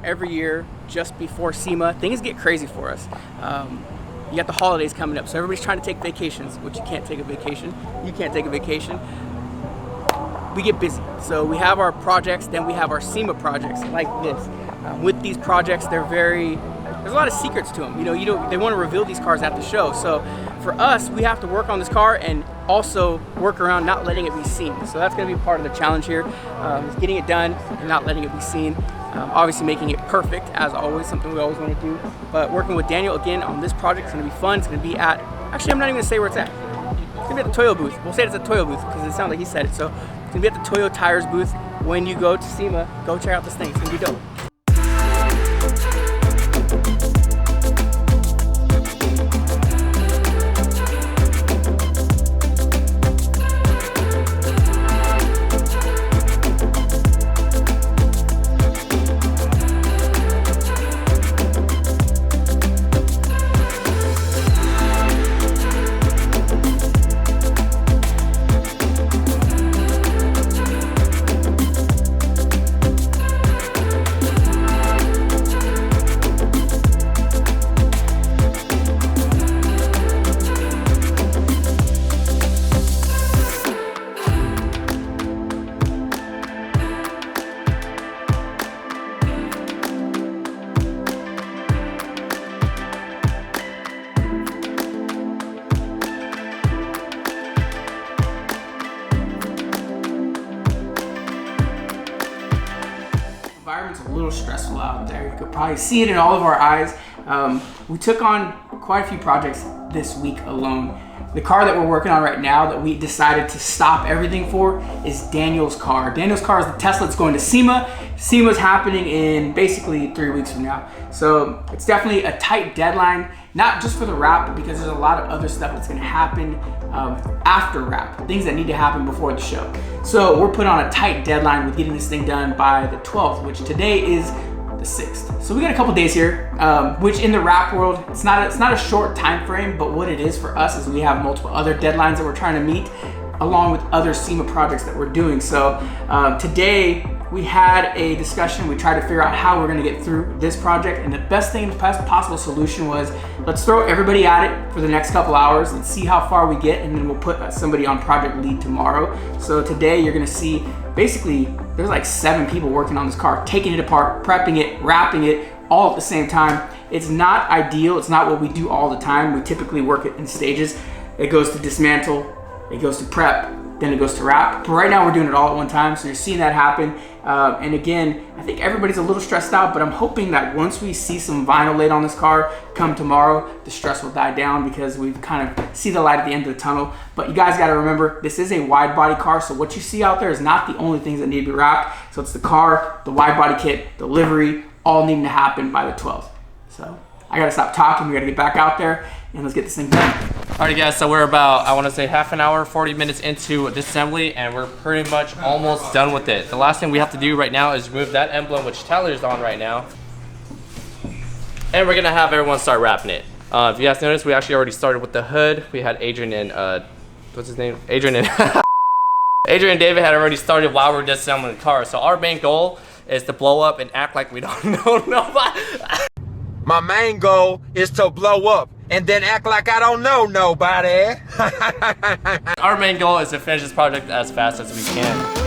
every year just before Sema, things get crazy for us. You got the holidays coming up, so everybody's trying to take vacations, which you can't take a vacation. You can't take a vacation. We get busy. So we have our projects, then we have our Sema projects like this. With these projects, there's a lot of secrets to them. They want to reveal these cars at the show. So for us, we have to work on this car and also work around not letting it be seen. So that's going to be part of the challenge here, is getting it done and not letting it be seen. Obviously making it perfect, as always, something we always want to do. But working with Daniel again on this project is going to be fun. It's going to be at, actually I'm not even going to say where it's at. It's going to be at the Toyo booth. We'll say it's at the Toyo booth because it sounds like he said it. So it's going to be at the Toyo Tires booth. When you go to Sema, go check out this thing. It's going to be dope. Environment's a little stressful out there. You could probably see it in all of our eyes. We took on quite a few projects this week alone. The car that we're working on right now that we decided to stop everything for is Daniel's car. Daniel's car is the Tesla that's going to Sema. Sema's happening in basically 3 weeks from now. So it's definitely a tight deadline, not just for the wrap, but because there's a lot of other stuff that's gonna happen after wrap, things that need to happen before the show. So we're put on a tight deadline with getting this thing done by the 12th, which today is the 6th. So we got a couple days here, which in the wrap world, it's not a short time frame, but what it is for us is we have multiple other deadlines that we're trying to meet along with other Sema projects that we're doing. So today we had a discussion. We tried to figure out how we're gonna get through this project, and the best possible solution was, let's throw everybody at it for the next couple hours and see how far we get, and then we'll put somebody on project lead tomorrow. So today you're gonna see, basically, there's like 7 people working on this car, taking it apart, prepping it, wrapping it, all at the same time. It's not ideal, it's not what we do all the time. We typically work it in stages. It goes to dismantle, it goes to prep, then it goes to wrap. But right now we're doing it all at one time, so you're seeing that happen. And again, I think everybody's a little stressed out, but I'm hoping that once we see some vinyl laid on this car come tomorrow, the stress will die down because we've kind of see the light at the end of the tunnel. But you guys gotta remember, this is a wide body car, so what you see out there is not the only things that need to be wrapped. So it's the car, the wide body kit, the livery, all needing to happen by the 12th. So I gotta stop talking, we gotta get back out there and let's get this thing done. Alrighty guys, so we're about, I want to say half an hour, 40 minutes into this assembly, and we're pretty much almost done with it. The last thing we have to do right now is remove that emblem, which Tyler's on right now. And we're gonna have everyone start wrapping it. If you guys noticed, we actually already started with the hood. We had Adrian and, what's his name? Adrian and Adrian and David had already started while we were disassembling the car. So our main goal is to blow up and act like we don't know nobody. My main goal is to blow up and then act like I don't know nobody. Our main goal is to finish this project as fast as we can.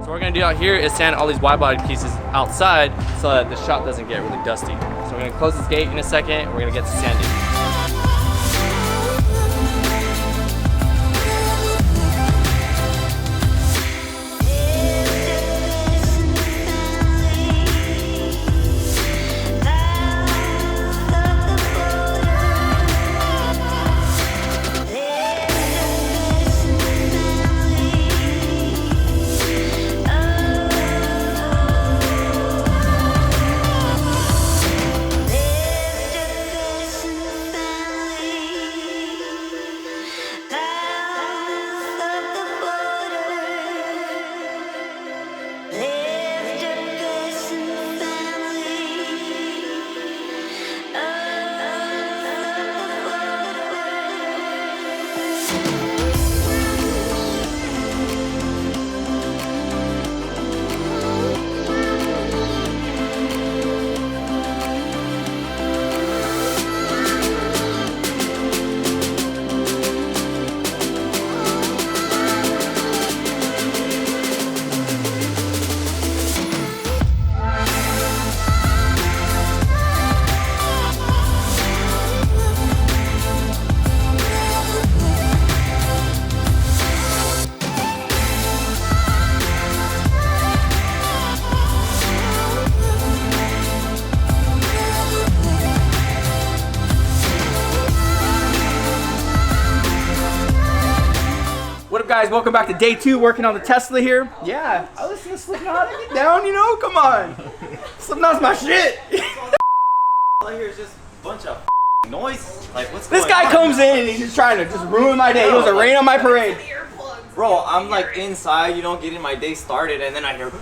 What we're gonna do out here is sand all these wide body pieces outside so that the shop doesn't get really dusty. So we're We're gonna close this gate in a second. We're gonna get to sanding. What up, guys? Welcome back to day 2 working on the Tesla here. Yeah, I listen to Slipknot. I get down, you know? Come on. Slipknot's my shit. All I hear is just a bunch of noise. Like, what's This going on? guy comes in and he's just trying to just ruin my day. He was a rain on my parade. Bro, I'm like inside, you know, getting my day started, and then I hear, Okay,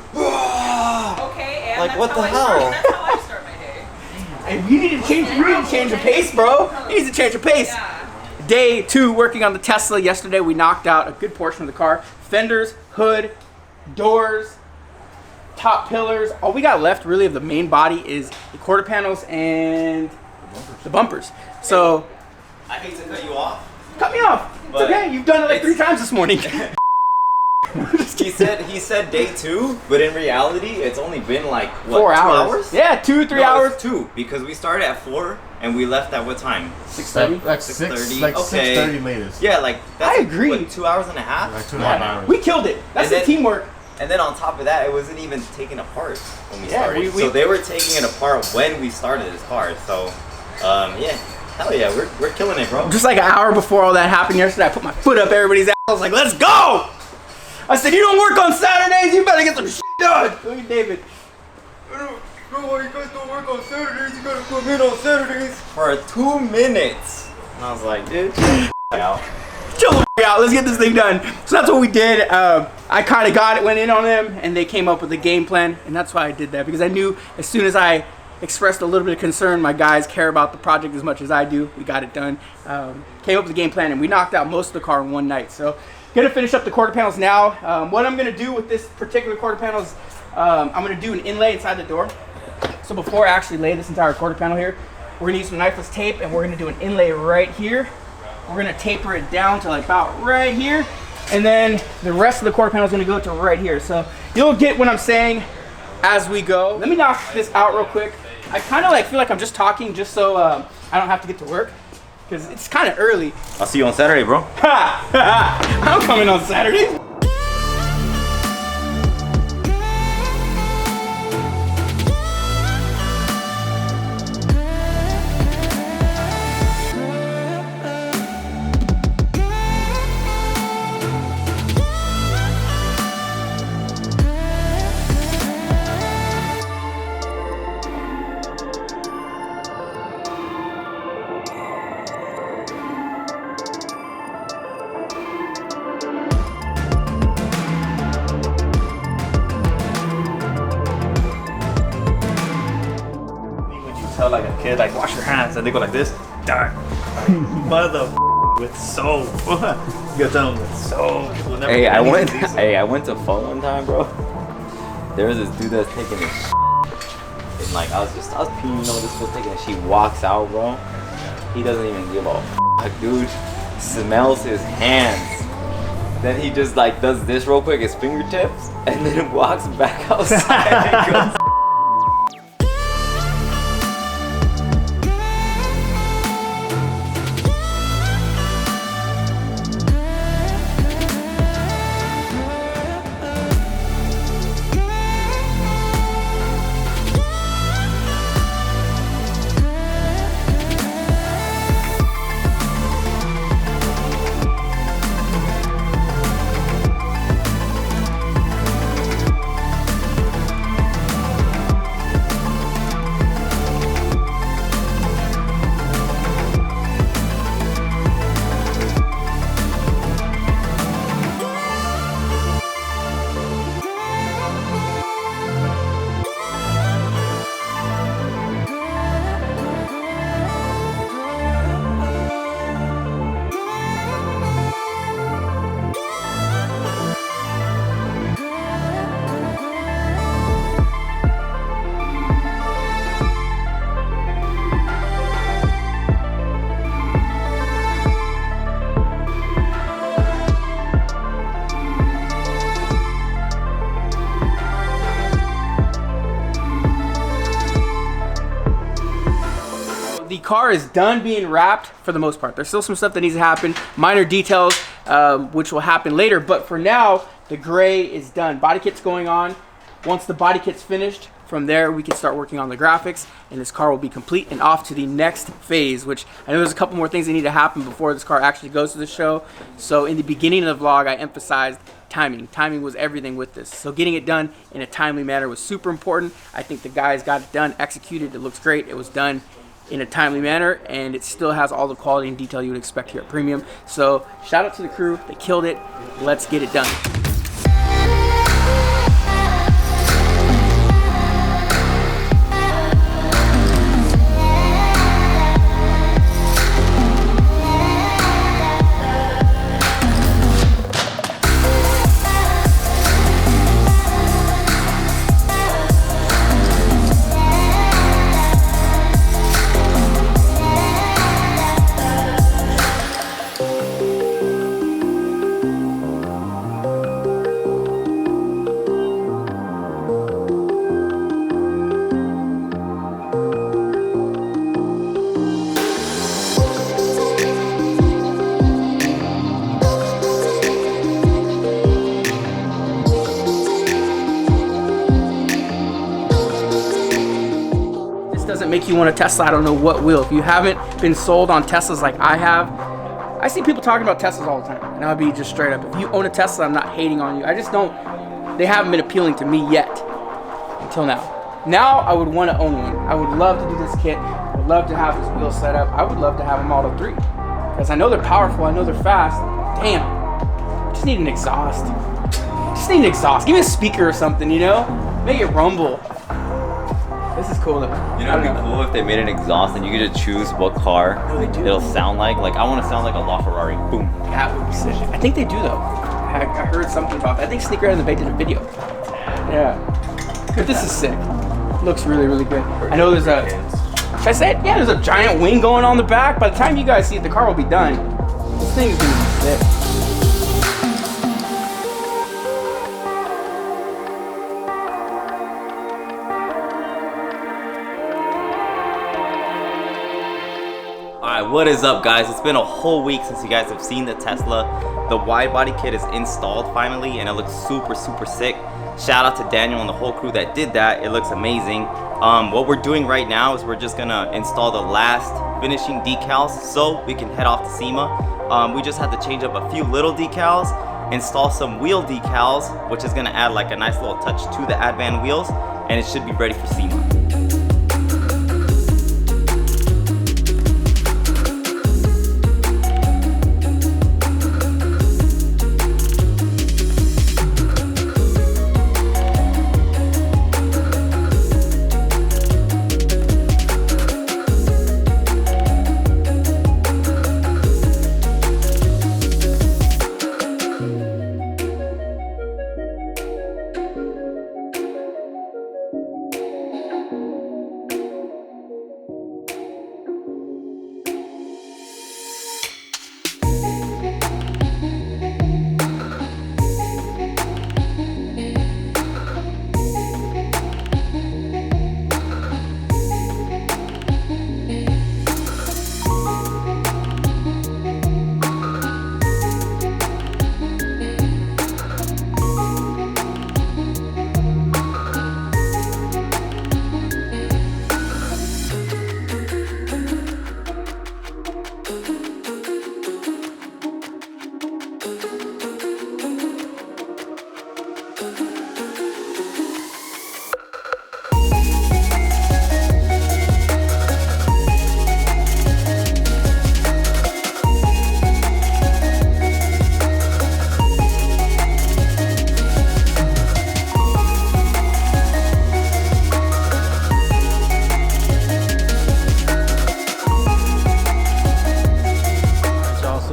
and like, that's what how the I hell? Start, that's how I start my day. And you need to change the pace, bro. You need to change the pace. Yeah. Day 2 working on the Tesla. Yesterday we knocked out a good portion of the car. Fenders, hood, doors, top pillars. All we got left really of the main body is the quarter panels and the bumpers. So I hate to cut you off. cut me off. It's But okay. You've done it like 3 times this morning. He said day 2, but in reality, it's only been like, what, 4 2 hours. Yeah, 2 or 3 No, hours. it's 2, because we started at 4, and we left at what time? 6:30. Like 6:30. like Okay. 6:30 latest. Yeah, like, that's I agree. What, 2 hours and a half? Like 2.5 hours. We killed it. That's And the then- teamwork. And then on top of that, it wasn't even taken apart when we Yeah, started. we- So they were taking it apart when we started this car. So, yeah, hell yeah, we're killing it, bro. Just like an hour before all that happened yesterday, I put my foot up everybody's ass. I was like, let's go! I said, you don't work on Saturdays, you better get some shit done. Look at David. Bro, you guys don't work on Saturdays. You gotta come in on Saturdays for 2 minutes. And I was like, dude, out. Chill the f- out, let's get this thing done. So that's what we did. I kind of went in on them, and they came up with a game plan, and that's why I did that, because I knew as soon as I expressed a little bit of concern, my guys care about the project as much as I do. We got it done. Came up with a game plan, and we knocked out most of the car in one night. So gonna finish up the quarter panels now. What I'm gonna do with this particular quarter panel is I'm gonna do an inlay inside the door. So before I actually lay this entire quarter panel here, we're gonna use some knifeless tape, and we're gonna do an inlay right here. We're gonna taper it down to like about right here, and then the rest of the quarter panel is gonna go to right here. So you'll get what I'm saying as we go. Let me knock this out real quick. I kind of like feel like I'm just talking just so I don't have to get to work, because it's kind of early. I'll see you on Saturday, bro. I'm coming on Saturday. Tell like a kid, like, wash your hands, and they go like this. Darn. Mother with soap. You gotta tell them with soap. We'll never Hey, get I any went. disease. Hey, I went to phone one time, bro. There was this dude that's taking his and like I was peeing, you know, this was taking it. She walks out, bro. He doesn't even give a dude. Smells his hands. Then he just like does this real quick, his fingertips, and then walks back outside and goes. car is done being wrapped for the most part. There's still some stuff that needs to happen, minor details, which will happen later. But for now, the gray is done. Body kit's going on. Once the body kit's finished, from there we can start working on the graphics, and this car will be complete and off to the next phase, which I know there's a couple more things that need to happen before this car actually goes to the show. So in the beginning of the vlog, I emphasized timing. Timing was everything with this. So getting it done in a timely manner was super important. I think the guys got it done, executed. It looks great. It was done in a timely manner, and it still has all the quality and detail you would expect here at Premium. So shout out to the crew. They killed it. Let's get it done. Doesn't make you want a Tesla, I don't know what will. If you haven't been sold on Teslas like I have, I see people talking about Teslas all the time, and I'll be just straight up. If you own a Tesla, I'm not hating on you. I just don't, they haven't been appealing to me yet, until now. Now I would want to own one. I would love to do this kit. I would love to have this wheel set up. I would love to have a Model 3, because I know they're powerful, I know they're fast. Damn, I just need an exhaust. Just need an exhaust. Give me a speaker or something, you know? Make it rumble. This is cool though. You know, it'd be cool if they made an exhaust and you could just choose what car it'll sound like. Like, I want to sound like a LaFerrari. Boom. That would be sick. I think they do though. I heard something about that. I think Sneakerhead and the Bait did a video. Yeah. But this is sick. Looks really, really good. I know there's a, should I say it? Yeah, there's a giant wing going on the back. By the time you guys see it, the car will be done. This thing is gonna be sick. Alright, what is up guys? It's been a whole week since you guys have seen the Tesla. The wide body kit is installed finally and it looks super sick. Shout out to Daniel and the whole crew that did that. It looks amazing. What we're doing right now is we're just gonna install the last finishing decals so we can head off to Sema. We just had to change up a few little decals, install some wheel decals, which is gonna add like a nice little touch to the Advan wheels, and it should be ready for Sema.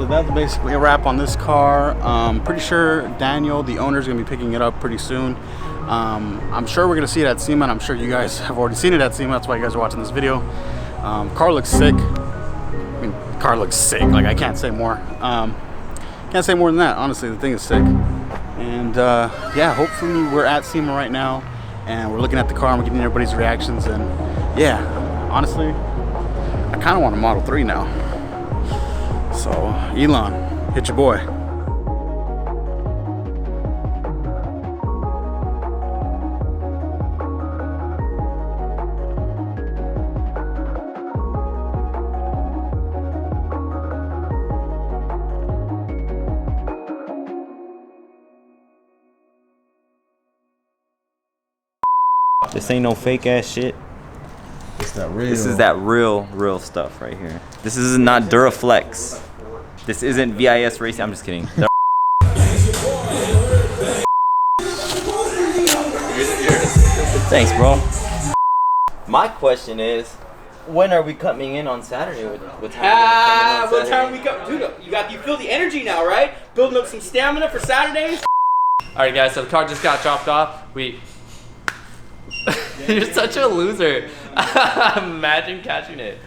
That's basically a wrap on this car. Pretty sure Daniel, the owner, is going to be picking it up pretty soon. I'm sure we're going to see it at Sema, and I'm sure you guys have already seen it at Sema. That's why you guys are watching this video. Car looks sick. I mean, car looks sick. Like, I can't say more. Can't say more than that. Honestly, the thing is sick. And yeah, hopefully we're at Sema right now, and we're looking at the car and we're getting everybody's reactions. And yeah, honestly, I kind of want a Model 3 now. So, Elon, hit your boy. This ain't no fake ass shit. It's that real. This is that real stuff right here. This is not Duraflex. This isn't VIS racing. I'm just kidding. Thanks, bro. My question is, when are we coming in on Saturday? What time? What time we come? Dude, you feel the energy now, right? Building up some stamina for Saturdays. All right, guys. So the car just got dropped off. You're such a loser. Imagine catching it.